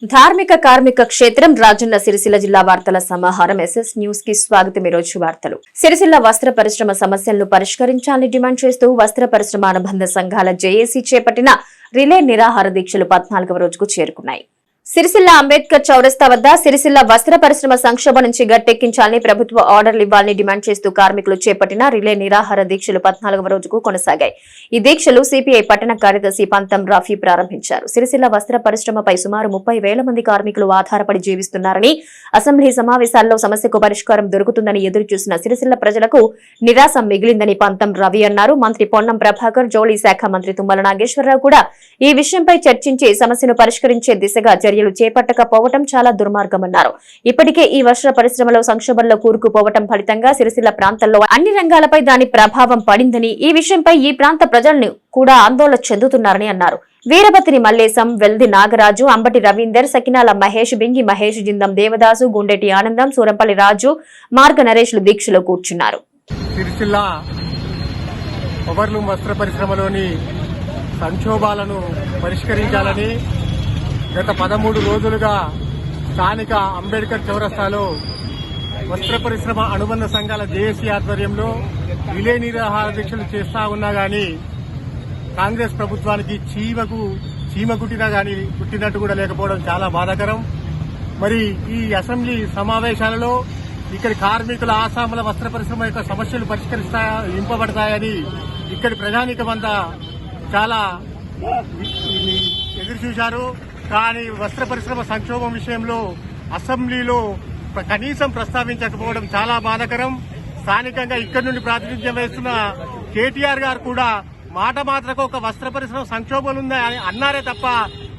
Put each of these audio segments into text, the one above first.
ధార్మిక కార్మిక క్షేత్రం రాజన్న సిరిసిల్ల జిల్లా వార్తల సమాహారం ఎస్ఎస్ న్యూస్ కి స్వాగతం. ఈ రోజు వార్తలు. సిరిసిల్ల వస్త్ర పరిశ్రమ సమస్యలను పరిష్కరించాలని డిమాండ్ చేస్తూ వస్త్ర పరిశ్రమ అనుబంధ సంఘాల జేఏసీ చేపట్టిన రిలే నిరాహార దీక్షలు 14వ రోజుకు చేరుకున్నాయి. సిరిసిల్ల అంబేద్కర్ చౌరస్తా వద్ద సిరిసిల్ల వస్త్ర పరిశ్రమ సంక్షోభం నుంచి గట్టెక్కించాలని ప్రభుత్వ ఆర్డర్లు ఇవ్వాలని డిమాండ్ చేస్తూ కార్మికులు చేపట్టిన రిలే నిరాహార దీక్షలు 14వ రోజుకు కొనసాగాయి. ఈ దీక్షలు సిపిఐ పట్టణ కార్యదర్శి పంతం రఫీ ప్రారంభించారు. సిరిసిల్ల వస్త్ర పరిశ్రమపై సుమారు 30,000 మంది కార్మికులు ఆధారపడి జీవిస్తున్నారని, అసెంబ్లీ సమావేశాల్లో సమస్యకు పరిష్కారం దొరుకుతుందని ఎదురుచూసిన సిరిసిల్ల ప్రజలకు నిరాశ మిగిలిందని పంతం రవి అన్నారు. మంత్రి పొన్నం ప్రభాకర్, జౌళి శాఖ మంత్రి తుమ్మల నాగేశ్వరరావు కూడా ఈ విషయంపై చర్చించి సమస్యను పరిష్కరించే దిశగా చర్యలు చేపట్టకపోవడం చాలా దుర్మార్గమన్నారు. ఇప్పటికే ఈ వస్త్ర పరిశ్రమలో సంక్షోభంలో కూరుకుపోవడం ఫలితంగా సిరిసిల్ల ప్రాంతంలో అన్ని రంగాలపై దాని ప్రభావం పడిందని, ఈ విషయంపై ఈ ప్రాంత ప్రజలను కూడా ఆందోళన చెందుతున్నారని అన్నారు. వీరభతిని మల్లేశం, వెల్ది నాగరాజు, అంబటి రవీందర్, సకినాల మహేష్, బింగి మహేష్, జిందం దేవదాసు, గుండెటి ఆనందం, సూరంపల్లి రాజు, మార్గ నరేష్లు దీక్షలో కూర్చున్నారు. సిరిసిల్ల ఓవర్లూమ్ వస్త్ర పరిశ్రమలోని సంక్షోభాలను పరిష్కరించాలని గత 13 రోజులుగా స్థానిక అంబేద్కర్ చౌరస్తాలో వస్త్ర పరిశ్రమ అనుబంధ సంఘాల జేఏసీ ఆధ్వర్యంలో రిలే నిరాహార దీక్షలు చేస్తా ఉన్నా గానీ కాంగ్రెస్ ప్రభుత్వానికి చీమ కుట్టినా గానీ కుట్టినట్టు కూడా లేకపోవడం చాలా బాధాకరం. మరి ఈ అసెంబ్లీ సమావేశాలలో ఇక్కడి కార్మికుల ఆసాముల వస్త్ర పరిశ్రమ యొక్క సమస్యలు ఇంపబడతాయని ఇక్కడి ప్రజానీకమంతా చాలా ఎదురు చూశారు. కానీ వస్త్ర పరిశ్రమ సంక్షోభం విషయంలో అసెంబ్లీలో కనీసం ప్రస్తావించకపోవడం చాలా బాధాకరం. స్థానికంగా ఇక్కడి నుండి ప్రాతినిధ్యం వహిస్తున్న కేటీఆర్ గారు కూడా మాట మాత్రకు ఒక వస్త్ర పరిశ్రమ సంక్షోభం ఉందా అని అన్నారే తప్ప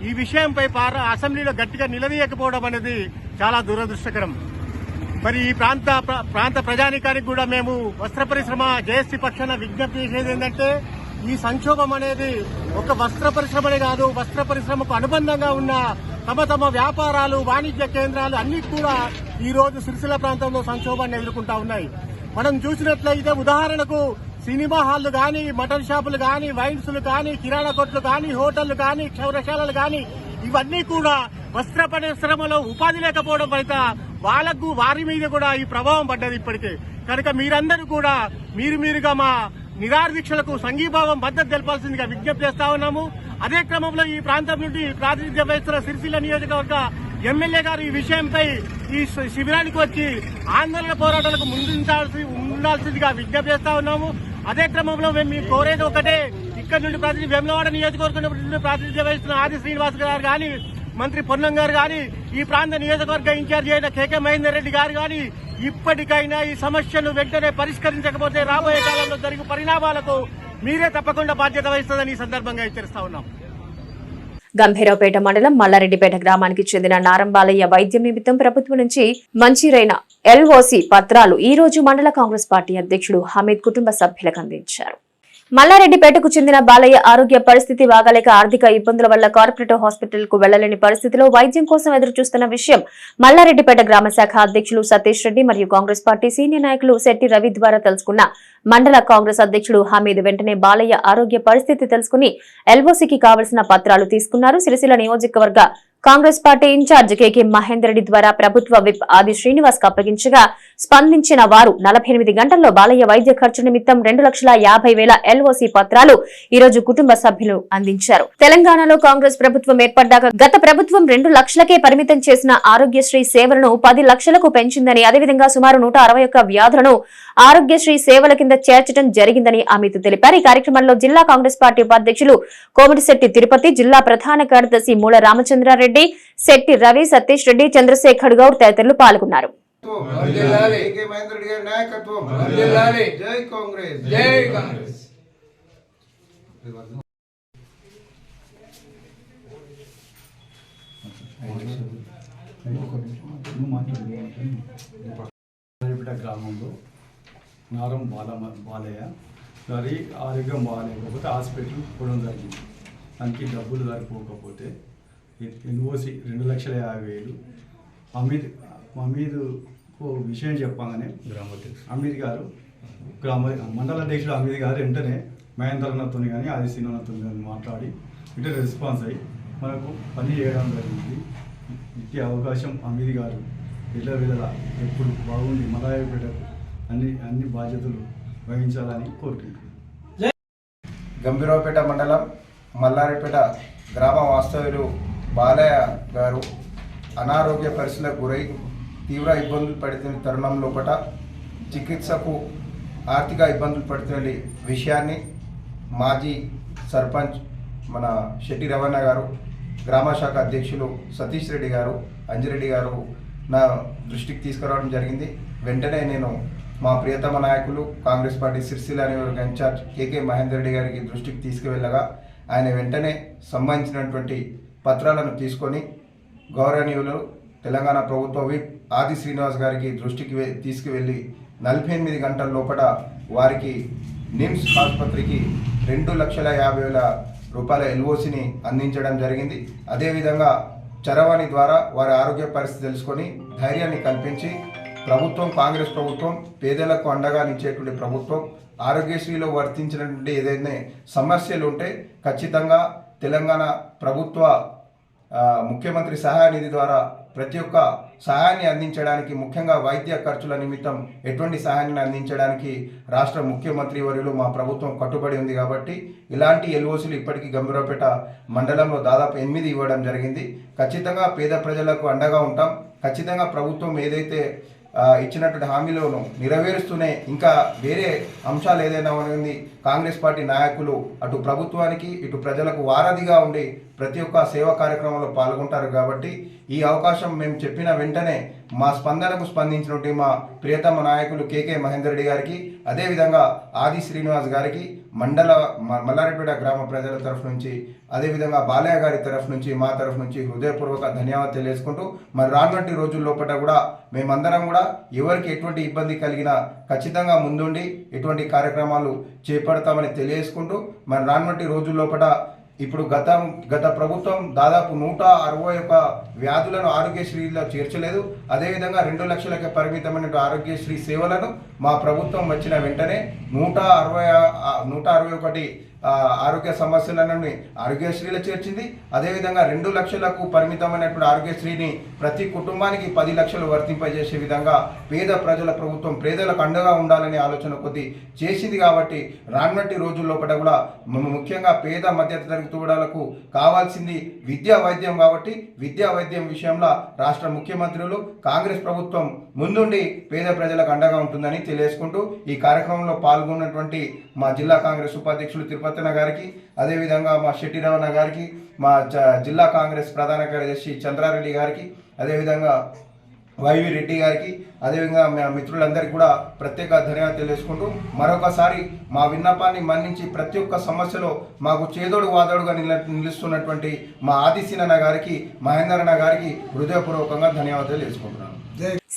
ఈ విషయంపై అసెంబ్లీలో గట్టిగా నిలదీయకపోవడం అనేది చాలా దురదృష్టకరం. మరి ఈ ప్రాంత ప్రజానీకానికి కూడా మేము వస్త్ర పరిశ్రమ జేఏసీ పక్షాన విజ్ఞప్తి చేసేది ఏంటంటే, ఈ సంక్షోభం అనేది ఒక వస్త్ర పరిశ్రమనే కాదు, వస్త్ర పరిశ్రమకు అనుబంధంగా ఉన్న తమ వ్యాపారాలు, వాణిజ్య కేంద్రాలు అన్ని కూడా ఈ రోజు సిరిసిల్ల ప్రాంతంలో సంక్షోభాన్ని ఎదుర్కొంటా ఉన్నాయి. మనం చూసినట్లయితే ఉదాహరణకు సినిమా హాళ్లు గాని, మటన్ షాపులు గాని, వైన్స్లు గాని, కిరాణా కొట్లు గాని, హోటళ్లు గాని, క్షౌరశాలలు గాని ఇవన్నీ కూడా వస్త్ర పరిశ్రమలో ఉపాధి లేకపోవడం వల్ల వారి మీద కూడా ఈ ప్రభావం పడ్డది ఇప్పటికే. కనుక మీరందరూ కూడా మీరుగా మా నిరాహార దీక్షలకు సంఘీభావం మద్దతు తెలపాల్సిందిగా విజ్ఞప్తి చేస్తా ఉన్నాము. అదే క్రమంలో ఈ ప్రాంతం నుండి ప్రాతినిధ్యం వహిస్తున్న సిరిసిల్ల నియోజకవర్గ ఎమ్మెల్యే గారు ఈ విషయంపై ఈ శిబిరానికి వచ్చి ఆందోళన పోరాటాలకు ఉండాల్సిందిగా విజ్ఞప్తి చేస్తా ఉన్నాము. అదే క్రమంలో మేము కోరేది ఒకటే, ఇక్కడ నుండి వేములవాడ నియోజకవర్గం నుండి ప్రాతినిధ్యం వహిస్తున్న ఆది శ్రీనివాస్ గారు గాని, మంత్రి పొన్నం గారు గాని, ఈ ప్రాంత నియోజకవర్గ ఇన్ఛార్జి అయిన కేకే మహేందర్ రెడ్డి గారు గాని ఇప్పటికైనా ఈ సమస్యను వెంటనే పరిష్కరించకపోతే రాబోయే కాలంలో జరిగే పరిణామాలకు మీరే తప్పకుండా బాధ్యత వహిస్తుందని ఈ సందర్భంగా హెచ్చరిస్తా ఉన్నాం. గంభీరావుపేట మండలం మల్లారెడ్డిపేట గ్రామానికి చెందిన నారంబాలయ్య వైద్యం నిమిత్తం ప్రభుత్వం నుంచి మంజూరైన ఎల్ఓసి పత్రాలు ఈ రోజు మండల కాంగ్రెస్ పార్టీ అధ్యక్షుడు హమీద్ కుటుంబ సభ్యులకు అందించారు. మల్లారెడ్డిపేటకు చెందిన బాలయ్య ఆరోగ్య పరిస్థితి బాగాలేక ఆర్థిక ఇబ్బందుల వల్ల కార్పొరేటివ్ హాస్పిటల్ కు వెళ్లలేని పరిస్థితిలో వైద్యం కోసం ఎదురుచూస్తున్న విషయం మల్లారెడ్డిపేట గ్రామ శాఖ అధ్యక్షులు సతీష్ రెడ్డి మరియు కాంగ్రెస్ పార్టీ సీనియర్ నాయకులు శెట్టి రవి ద్వారా తెలుసుకున్న మండల కాంగ్రెస్ అధ్యక్షుడు హమీద్ వెంటనే బాలయ్య ఆరోగ్య పరిస్థితి తెలుసుకుని ఎల్ఓసికి కావలసిన పత్రాలు తీసుకున్నారు. సిరిసిల్ల నియోజకవర్గ కాంగ్రెస్ పార్టీ ఇన్ఛార్జ్ కేకే మహేందర్ రెడ్డి ద్వారా ప్రభుత్వ విప్ ఆది శ్రీనివాస్ కు అప్పగించగా స్పందించిన వారు 48 గంటల్లో బాలయ్య వైద్య ఖర్చు నిమిత్తం 2,50,000 ఎల్ఓసి పత్రాలు ఈ రోజు కుటుంబ సభ్యులు అందించారు. తెలంగాణలో కాంగ్రెస్ ప్రభుత్వం ఏర్పడ్డాక గత ప్రభుత్వం 2 లక్షలకే పరిమితం చేసిన ఆరోగ్యశ్రీ సేవలను 10 లక్షలకు పెంచిందని, అదేవిధంగా సుమారు 161 వ్యాధులను ఆరోగ్యశ్రీ సేవల కింద చేర్చడం జరిగిందని అమిత్ తెలిపారు. ఈ కార్యక్రమంలో జిల్లా కాంగ్రెస్ పార్టీ ఉపాధ్యక్షులు కోమటిశెట్టి తిరుపతి, జిల్లా ప్రధాన కార్యదర్శి మూల రామచంద్రారెడ్డి, శెట్టి రవి, సతీష్ రెడ్డి, చంద్రశేఖర్ గౌడ్ తదితరులు పాల్గొన్నారు. గ్రామంలో నారం బాలయ్య గారి ఆరోగ్యం బాగాలేకపోతే హాస్పిటల్ పోవడం జరిగింది. దానికి డబ్బులు సరిపోకపోతే ఎన్ఓసి 2,50,000 అమీద్ విషయం చెప్పగానే అమీద్ గారు మండల అధ్యక్షుడు అమీద్ గారు వెంటనే మహేంద్రనాథ్తో కానీ ఆది శ్రీనాథ్తో కానీ మాట్లాడి వెంటనే రెస్పాన్స్ అయ్యి మనకు పని చేయడం జరిగింది. ఇచ్చే అవకాశం అమీద్ గారు విధలా ఎప్పుడు బాగుండి మలాయపేటకు అన్ని బాధ్యతలు వహించాలని కోరుకుంటున్నాను. గంభీరావుపేట మండలం మల్లారిపేట గ్రామ వాస్తవ్యులు బాలయ్య గారు అనారోగ్య పరిస్థితులకు గురై తీవ్ర ఇబ్బందులు పడుతున్న తరుణం లోపల చికిత్సకు ఆర్థిక ఇబ్బందులు పడుతున్న విషయాన్ని మాజీ సర్పంచ్ మన శెట్టి రవణ గారు, గ్రామ శాఖ అధ్యక్షులు సతీష్ రెడ్డి గారు, అంజిరెడ్డి గారు నా దృష్టికి తీసుకురావడం జరిగింది. వెంటనే నేను మా ప్రియతమ నాయకులు కాంగ్రెస్ పార్టీ సిరిసిల్ల నియోజకవర్గ ఇన్ఛార్జ్ కేకే మహేందర్ రెడ్డి గారికి దృష్టికి తీసుకువెళ్ళగా ఆయన వెంటనే సంబంధించినటువంటి పత్రాలను తీసుకొని గౌరవనీయులు తెలంగాణ ప్రభుత్వ విప్ ఆది శ్రీనివాస్ గారికి దృష్టికి తీసుకువెళ్ళి 48 గంటల లోపల వారికి నిమ్స్ ఆసుపత్రికి 2,50,000 రూపాయల ఎల్ఓసిని అందించడం జరిగింది. అదేవిధంగా చరవాణి ద్వారా వారి ఆరోగ్య పరిస్థితి తెలుసుకొని ధైర్యాన్ని కల్పించి ప్రభుత్వం, కాంగ్రెస్ ప్రభుత్వం పేదలకు అండగా నిలిచేటువంటి ప్రభుత్వం, ఆరోగ్యశ్రీలో వర్తించినటువంటి ఏదైనా సమస్యలు ఉంటే ఖచ్చితంగా తెలంగాణ ప్రభుత్వ ముఖ్యమంత్రి సహాయ నిధి ద్వారా ప్రతి ఒక్క సహాయాన్ని అందించడానికి, ముఖ్యంగా వైద్య ఖర్చుల నిమిత్తం ఎటువంటి సహాయాన్ని అందించడానికి రాష్ట్ర ముఖ్యమంత్రి వర్యులు మా ప్రభుత్వం కట్టుబడి ఉంది. కాబట్టి ఇలాంటి ఎల్ఓసీలు ఇప్పటికీ గంభీరావుపేట మండలంలో దాదాపు 8 ఇవ్వడం జరిగింది. ఖచ్చితంగా పేద ప్రజలకు అండగా ఉంటాం. ఖచ్చితంగా ప్రభుత్వం ఏదైతే ఇచ్చినటువంటి హామీలను నెరవేరుస్తూనే ఇంకా వేరే అంశాలు ఏదైనా ఉంది కాంగ్రెస్ పార్టీ నాయకులు అటు ప్రభుత్వానికి ఇటు ప్రజలకు వారధిగా ఉండి ప్రతి ఒక్క సేవా కార్యక్రమంలో పాల్గొంటారు. కాబట్టి ఈ అవకాశం మేము చెప్పిన వెంటనే మా స్పందనకు స్పందించినటువంటి మా ప్రియతమ నాయకులు కేకే మహేందర్ రెడ్డి గారికి, అదేవిధంగా ఆది శ్రీనివాస్ గారికి, మల్లారెడ్డిపేట గ్రామ ప్రజల తరఫు నుంచి, అదేవిధంగా బాలయ్య గారి తరఫు నుంచి, మా తరఫు నుంచి హృదయపూర్వక ధన్యవాదాలు తెలియజేసుకుంటూ మరి రానున్నటి రోజుల్లోపట కూడా మేమందరం కూడా ఎవరికి ఎటువంటి ఇబ్బంది కలిగినా ఖచ్చితంగా ముందుండి ఎటువంటి కార్యక్రమాలు చేపడతామని తెలియజేసుకుంటూ మరి రానున్నటి రోజుల్లోపట ఇప్పుడు గత ప్రభుత్వం దాదాపు 161 వ్యాధులను ఆరోగ్యశ్రీలో చేర్చలేదు. అదేవిధంగా 2 లక్షలకే పరిమితమైన ఆరోగ్యశ్రీ సేవలను మా ప్రభుత్వం వచ్చిన వెంటనే 161 ఆరోగ్య సమస్యలను ఆరోగ్యశ్రీలో చేర్చింది. అదేవిధంగా 2 లక్షలకు పరిమితమైనటువంటి ఆరోగ్యశ్రీని ప్రతి కుటుంబానికి 10 లక్షలు వర్తింపజేసే విధంగా పేద ప్రజల ప్రభుత్వం పేదలకు అండగా ఉండాలనే ఆలోచన కొద్ది చేసింది. కాబట్టి రానున్నటి రోజుల్లోపల కూడా ముఖ్యంగా పేద మధ్యతరగతి వర్గాలకు కావాల్సింది విద్యా వైద్యం. కాబట్టి విద్యా వైద్యం విషయంలో రాష్ట్ర ముఖ్యమంత్రులు కాంగ్రెస్ ప్రభుత్వం ముందుండి పేద ప్రజలకు అండగా ఉంటుందని తెలియజేసుకుంటూ ఈ కార్యక్రమంలో పాల్గొన్నటువంటి మా జిల్లా కాంగ్రెస్ ఉపాధ్యక్షులు తిరుపతన్న గారికి, అదేవిధంగా మా శెట్టి రమణ గారికి, మా జిల్లా కాంగ్రెస్ ప్రధాన కార్యదర్శి చంద్రారెడ్డి గారికి, అదేవిధంగా వైవి రెడ్డి గారికి, అదేవిధంగా మా మిత్రులందరికీ కూడా ప్రత్యేక ధన్యవాదాలు తెలియజేసుకుంటూ మరొకసారి మా విన్నపాన్ని మన్నించి ప్రతి ఒక్క సమస్యలో మాకు చేదోడు వాదోడుగా నిలుస్తున్నటువంటి మా ఆదిశీనన్న గారికి, మహేందరన్న గారికి హృదయపూర్వకంగా ధన్యవాదాలు తెలియజేసుకుంటున్నాను.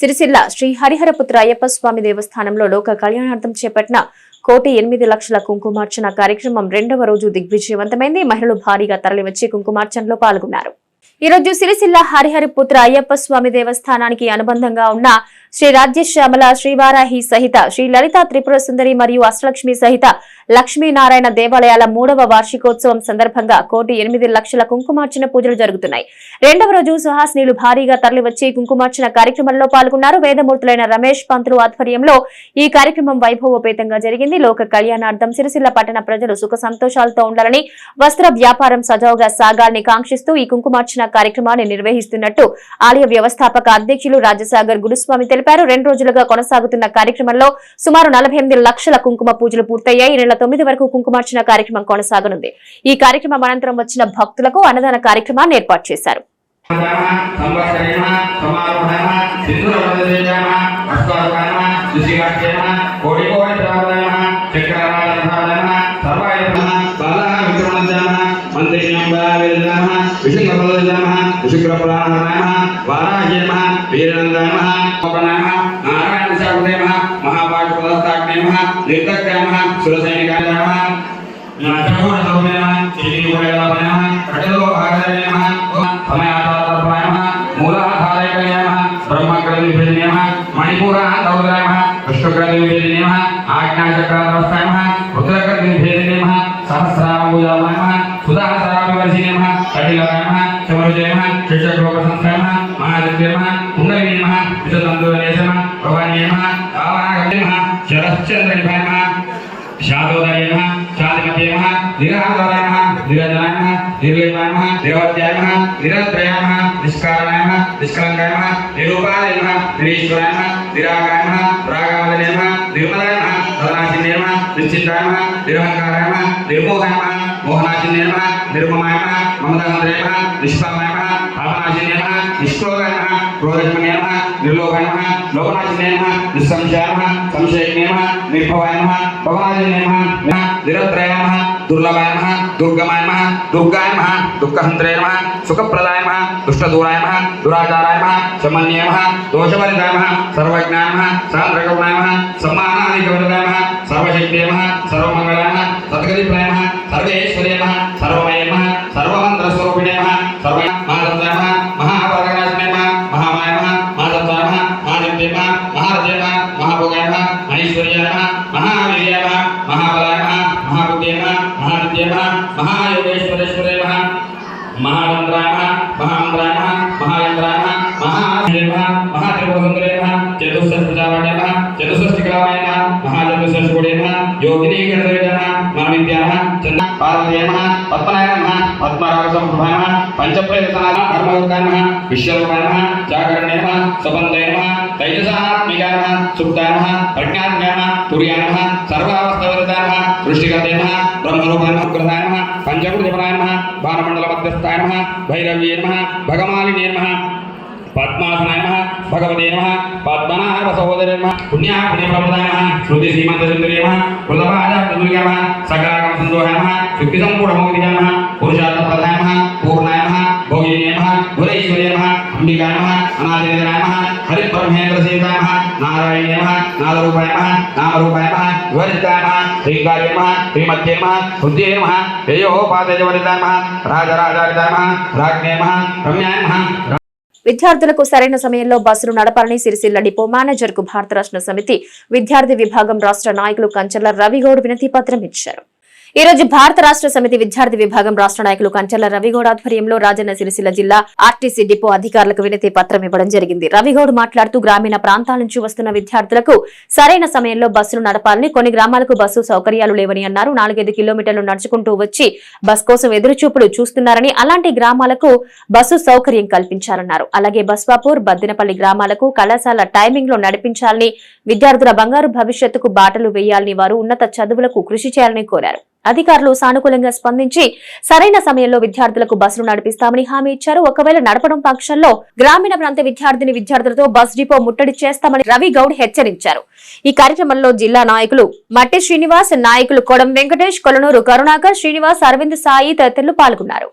సిరిసిల్ల శ్రీ హరిహరపుత్ర అయ్యప్ప స్వామి దేవస్థానంలో లోక కళ్యాణార్థం చేపట్టిన 1,08,00,000 కుంకుమార్చన కార్యక్రమం 2వ రోజు దిగ్విజయవంతమైంది. మహిళలు భారీగా తరలివచ్చి కుంకుమార్చనలో పాల్గొన్నారు. ఈ రోజు సిరిసిల్ల హరిహరపుత్ర అయ్యప్ప స్వామి దేవస్థానానికి అనుబంధంగా ఉన్న శ్రీ రాజ్యశ్యామల, శ్రీవారాహి సహిత శ్రీ లలిత త్రిపుర సుందరి మరియు అష్టలక్ష్మి సహిత లక్ష్మీనారాయణ దేవాలయాల 3వ వార్షికోత్సవం సందర్భంగా 1,08,00,000 కుంకుమార్చన పూజలు జరుగుతున్నాయి. 2వ రోజు సుహాసినీలు భారీగా తరలివచ్చి కుంకుమార్చన కార్యక్రమంలో పాల్గొన్నారు. వేదమూర్తులైన రమేష్ పంతులు ఆధ్వర్యంలో ఈ కార్యక్రమం వైభవోపేతంగా జరిగింది. లోక కళ్యాణార్థం సిరిసిల్ల పట్టణ ప్రజలు సుఖ సంతోషాలతో ఉండాలని, వస్త్ర వ్యాపారం సజావుగా సాగాలని కాంక్షిస్తూ ఈ కుంకుమార్చన కార్యక్రమాన్ని నిర్వహిస్తున్నట్టు ఆలయ వ్యవస్థాపక అధ్యక్షులు రాజసాగర్ గురుస్వామి తెలిపారు. 2 రోజులుగా కొనసాగుతున్న కార్యక్రమంలో సుమారు 48,00,000 కుంకుమ పూజలు పూర్తయ్యాయి. ఈ నెల 9 వరకు కుంకుమార్చన కార్యక్రమం కొనసాగనుంది. ఈ కార్యక్రమం అనంతరం వచ్చిన భక్తులకు అన్నదాన కార్యక్రమాన్ని ఏర్పాటు చేశారు. मणिपुरान्तरमुद्राय नमः विष्णुग्रन्थिभेदिने नमः आज्ञाचक्रान्तरवस्थाय नमः रुद्रग्रन्थिभेदिने नमः सहस्राम्बुजाय नमः सुधासराभिवर्षिणे नमः कटिलाय नमः चमरुजे नमः शिक्षकलोकसंस्थाय नमः महादित्ये नमः कुण्डलिने नमः विशदन्तुवनेश नमः भवान्ये नमः आवाहने नमः शरश्चन्द्रनिभाय नमः शादोदय नमः शादिमते नमः निराधाराय नमः निरञ्जनाय नमः निर्लेपाय नमः निरवत्याय नमः निरत्रयाय नमः निष्कारणाय नमः निष्कलङ्काय नमः निरूपाय नमः निरीश्वराय नमः निरागाय नमः रागावदने नमः निर्मलाय नमः धनाशिने नमः निश्चिताय नमः निरहङ्काराय नमः निर्मोहाय नमः मोहनाशिने नमः निर्ममाय नमः ममतान्द्राय नमः निष्पामाय नमः पापनाशिने नमः निष्क्रोधाय नमः क्रोधशमने नमः निर्लोभाय नमः लोभनाशिने नमः निस्संशयाय नमः संशयिने नमः निर्भवाय नमः भवाय नमः निरत्रयाय नमः दुर्लभाय नमः दुर्गमाय नमः दुर्गाय नमः दुःखहन्त्रे नमः सुखप्रदाय नमः दुष्टदूराय नमः दुराचाराय नमः शमन्ये नमः दोषवर्जिताय नमः सर्वज्ञाय नमः सान्द्रगुणाय नमः सम्मानादिकवर्धाय नमः सर्वशक्ते नमः सर्वमङ्गलाय नमः सद्गतिप्रदाय नमः सर्वेश्वरे नमः सर्वमये नमः सर्वमन्त्रस्वरूपिणे नमः सर्वमहादत्ताय नमः महावरगणाय नमः महामाय नमः महादत्ताय नमः महादित्ये नमः महारथे नमः महाभोगाय नमः महेश्वर्याय नमः महावीर्याय नमः महाबलाय नमः महाबुद्धे नमः महाविद्ये नमः महायोगेश्वरेश्वरे नमः महामन्त्राय नमः महामन्त्राय नमः महायन्त्राय नमः महादेव नमः महात्रिपुरसुन्दरे नमः चतुष्षष्टिप्रजावाण्ये नमः चतुष्षष्टिकलावाय नमः महाचतुष्षष्टिकोटे नमः योगिनी गणदेवे नमः मनोविद्याय नमः चन्द्र पार्वतीये नमः पद्मनाय नमः पद्मरागसम्भवाय नमः पञ्चप्रेतसनाय नमः धर्मयोगाय नमः विश्वरूपाय नमः जागरणे नमः स्वबन्धे नमः तैजसात्मिकाय नमः सुप्ताय नमः प्रज्ञात्माय नमः तुर्याय नमः सर्वावस्थावरताय नमः सृष्टिकर्ते नमः ब्रह्मरूपाय नमः उग्रताय नमः पञ्चभुजपराय नमः भानमण्डलमध्यस्थाय नमः भैरव्ये नमः भगमालिने नमः पद्मासनाय नमः भगवते नमः पद्मनाभ सहोदरे नमः पुण्यप्रदाय नमः श्रुतिसीमन्तसुन्दरे नमः कृतभाजातुल्ये नमः सकलागमसन्दोहाय नमः शुक्तिसम्पूर्णमोदिकाय नमः पुरुषार्थप्रदाय नमः पूर्णाय नमः भोगिने नमः गुणैश्वर्ये नमः अम्बिकाय नमः अनादिनिधनाय नमः हरिब्रह्मेन्द्रसेविताय नमः नारायणे नमः नादरूपाय नमः नामरूपाय नमः विवर्जिताय नमः श्रीकार्ये नमः श्रीमत्ये नमः हृद्ये नमः तेजोपातेजवरिताय नमः राजराजारिताय नमः राज्ञे नमः रम्याय नमः విద్యార్థులకు సరైన సమయంలో బస్సులు నడపాలని సిరిసిల్ల డిపో మేనేజర్ కు భారత రాష్ట్ర సమితి విద్యార్థి విభాగం రాష్ట్ర నాయకులు కంచర్ల రవిగౌడ్ వినతి పత్రం ఇచ్చారు. ఈ రోజు భారత రాష్ట్ర సమితి విద్యార్థి విభాగం రాష్ట్ర నాయకులు కంచర్ల రవిగౌడ్ ఆధ్వర్యంలో రాజన్న సిరిసిల్ల జిల్లా ఆర్టీసీ డిపో అధికారులకు వినతి పత్రం ఇవ్వడం జరిగింది. రవిగౌడ్ మాట్లాడుతూ గ్రామీణ ప్రాంతాల నుంచి వస్తున్న విద్యార్థులకు సరైన సమయంలో బస్సులు నడపాలని, కొన్ని గ్రామాలకు బస్సు సౌకర్యాలు లేవని అన్నారు. 4-5 కిలోమీటర్లు నడుచుకుంటూ వచ్చి బస్ కోసం ఎదురుచూపులు చూస్తున్నారని, అలాంటి గ్రామాలకు బస్సు సౌకర్యం కల్పించాలన్నారు. అలాగే బస్వాపూర్, బద్దినపల్లి గ్రామాలకు కళాశాల టైమింగ్ లో నడిపించాలని, విద్యార్థుల బంగారు భవిష్యత్తుకు బాటలు వేయాలని, వారు ఉన్నత చదువులకు కృషి చేయాలని కోరారు. అధికారులు సానుకూలంగా స్పందించి సరైన సమయంలో విద్యార్థులకు బస్సులు నడిపిస్తామని హామీ ఇచ్చారు. ఒకవేళ నడపడం పక్షంలో గ్రామీణ ప్రాంత విద్యార్థులతో బస్ డిపో ముట్టడి చేస్తామని రవిగౌడ్ హెచ్చరించారు. ఈ కార్యక్రమంలో జిల్లా నాయకులు మట్టి శ్రీనివాస్, నాయకులు కొడం వెంకటేష్, కొలనూరు కరుణాకర్, శ్రీనివాస్, అరవింద్, సాయి తదితరులు పాల్గొన్నారు.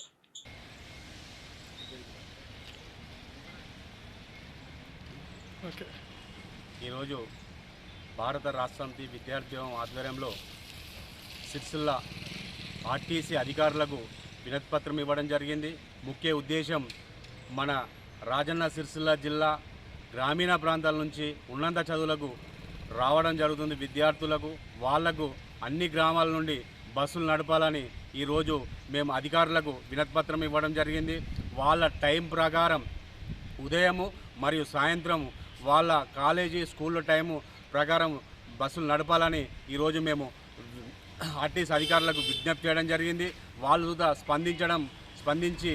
ఈరోజు భారత రాష్ట్ర సమితి విద్యార్థి ఆధ్వర్యంలో సిరిసిల్ల ఆర్టీసీ అధికారులకు వినతిపత్రం ఇవ్వడం జరిగింది. ముఖ్య ఉద్దేశం మన రాజన్న సిరిసిల్ల జిల్లా గ్రామీణ ప్రాంతాల నుంచి ఉన్నత చదువులకు రావడం జరుగుతుంది. విద్యార్థులకు వాళ్లకు అన్ని గ్రామాల నుండి బస్సులు నడపాలని ఈరోజు మేము అధికారులకు వినతిపత్రం ఇవ్వడం జరిగింది. వాళ్ళ టైం ప్రకారం ఉదయము మరియు సాయంత్రం వాళ్ళ కాలేజీ స్కూళ్ళ టైము ప్రకారం బస్సులు నడపాలని ఈరోజు మేము ఆర్టీసీ అధికారులకు విజ్ఞప్తి చేయడం జరిగింది. వాళ్ళు స్పందించి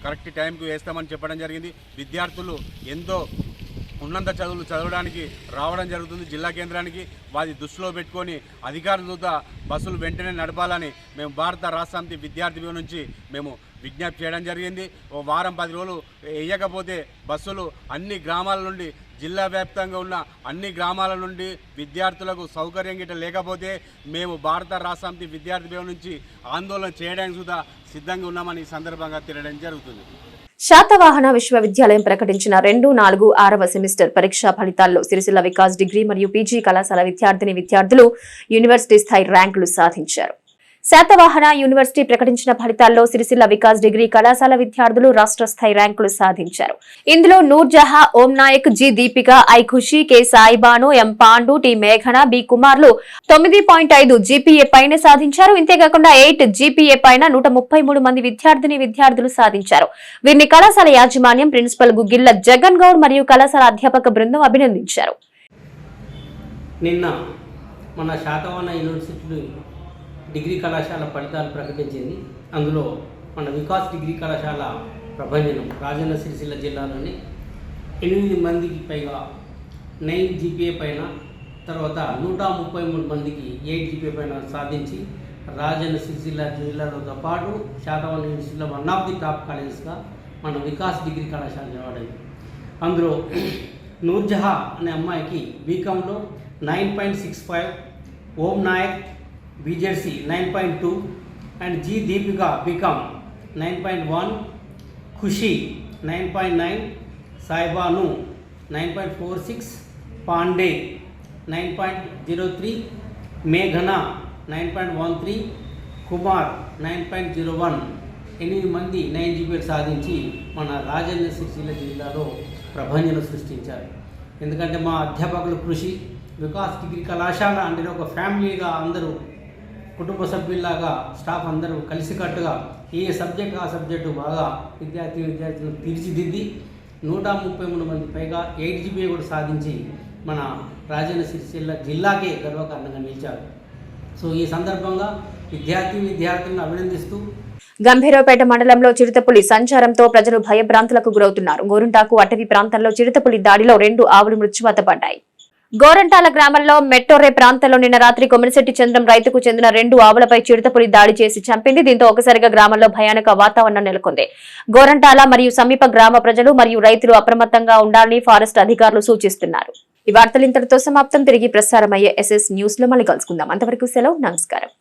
కరెక్ట్ టైంకి వేస్తామని చెప్పడం జరిగింది. విద్యార్థులు ఎంతో ఉన్నత చదువులు చదవడానికి రావడం జరుగుతుంది జిల్లా కేంద్రానికి. వారి దృష్టిలో పెట్టుకొని అధికారుల బస్సులు వెంటనే నడపాలని మేము భారత రాష్ట్ర సమితి విద్యార్థి నుంచి మేము విజ్ఞప్తి చేయడం జరిగింది. ఓ వారం 10 రోజులు వేయకపోతే బస్సులు అన్ని గ్రామాల నుండి, జిల్లా వ్యాప్తంగా ఉన్న అన్ని గ్రామాల నుండి విద్యార్థులకు సౌకర్యం గిట్ట లేకపోతే మేము భారత రాష్ట్ర సమితి విద్యార్థి నుంచి ఆందోళన చేయడానికి కూడా సిద్ధంగా ఉన్నామని ఈ సందర్భంగా తెలియడం జరుగుతుంది. శాతవాహన విశ్వవిద్యాలయం ప్రకటించిన 2, 4, 6వ సెమిస్టర్ పరీక్షా ఫలితాల్లో సిరిసిల్ల వికాస్ డిగ్రీ మరియు పీజీ కళాశాల విద్యార్థులు యూనివర్సిటీ స్థాయి ర్యాంకులు సాధించారు. శాతవాహన యూనివర్సిటీ ప్రకటించిన ఫలితాల్లో సిరిసిల్ల వికాస్ డిగ్రీ కళాశాల విద్యార్థులు రాష్ట్ర స్థాయి ర్యాంకులు సాధించారు. ఇందులో Noorjahan, Om Nayak, G Deepika, I Khushi, K Saibanu, M Pandu, T మేఘన, బి కుమార్లు 9.5 జీపీఏ పైన సాధించారు. ఇంతేకాకుండా 8 జీపీఏ పైన 133 మంది విద్యార్థులు సాధించారు. వీరిని కళాశాల యాజమాన్యం, ప్రిన్సిపల్ గుగ్గిళ్ల జగన్ గౌడ్ మరియు కళాశాల అధ్యాపక బృందం అభినందించారు. నిన్న మన శాతవాహన యూనివర్సిటీ డిగ్రీ కళాశాల ఫలితాలు ప్రకటించింది. అందులో మన వికాస్ డిగ్రీ కళాశాల ప్రభంజనం రాజన్న సిరిసిల్ల జిల్లాలోని 8 మందికి పైగా 9 జీపీఏ పైన, తర్వాత 133 మందికి 8 జీపీఏ పైన సాధించి రాజన్న సిరిసిల్ల జిల్లాలతో పాటు శాతవాహన యూనివర్సిటీలో వన్ ఆఫ్ ది టాప్ కాలేజెస్గా మన వికాస్ డిగ్రీ కళాశాల నిలబడింది. అందులో నూర్జహా అనే అమ్మాయికి బీకాంలో 9.65, Om Nayak BZC 9.2 and G Deepika BCom 9.1, Khushi 9.9, Saibanu 9.46, Pandey 9.03, మేఘన 9.13, కుమార్ 9.01. 8 మంది 9 జీపీఏలు సాధించి మన రాజన్న సిరిసిల్ల జిల్లాలో ప్రభంజనం సృష్టించారు. ఎందుకంటే మా అధ్యాపకుల కృషి, వికాస్ డిగ్రీ కళాశాల అంటే ఒక ఫ్యామిలీగా అందరూ కుటుంబ సభ్యుల్లాగా స్టాఫ్ అందరూ కలిసికట్టుగా ఏ సబ్జెక్ట్ ఆ సబ్జెక్టు బాగా విద్యార్థులను తీర్చిదిద్ది 133 మంది పైగా 8 జీపీఏ కూడా సాధించి మన రాజన్న సిరిసిల్ల జిల్లాకే గర్వకారణంగా నిలిచారు. సో ఈ సందర్భంగా విద్యార్థులను అభినందిస్తూ గంభీరావుపేట మండలంలో చిరుతపులి సంచారంతో ప్రజలు భయభ్రాంతులకు గురవుతున్నారు. గోరంటాకు అటవీ ప్రాంతంలో చిరుతపులి దాడిలో 2 ఆవులు మృత్యువాత పడ్డాయి. గోరంటాల గ్రామంలో మెట్టోరే ప్రాంతంలో నిన్న రాత్రి కొమిరిశెట్టి చంద్రం రైతుకు చెందిన 2 ఆవులపై చిరుతపులి దాడి చేసి చంపింది. దీంతో ఒకసారిగా గ్రామంలో భయానక వాతావరణం నెలకొంది. గోరంటాల మరియు సమీప గ్రామ ప్రజలు మరియు రైతులు అప్రమత్తంగా ఉండాలని ఫారెస్ట్ అధికారులు సూచిస్తున్నారు. ఈ వార్తలు ఇంతటితో సమాప్తం. తిరిగి ప్రసారమయ్యే SS న్యూస్ లో మళ్ళీ కలుసుకుందాం. అంతవరకు సెలవు, నమస్కారం.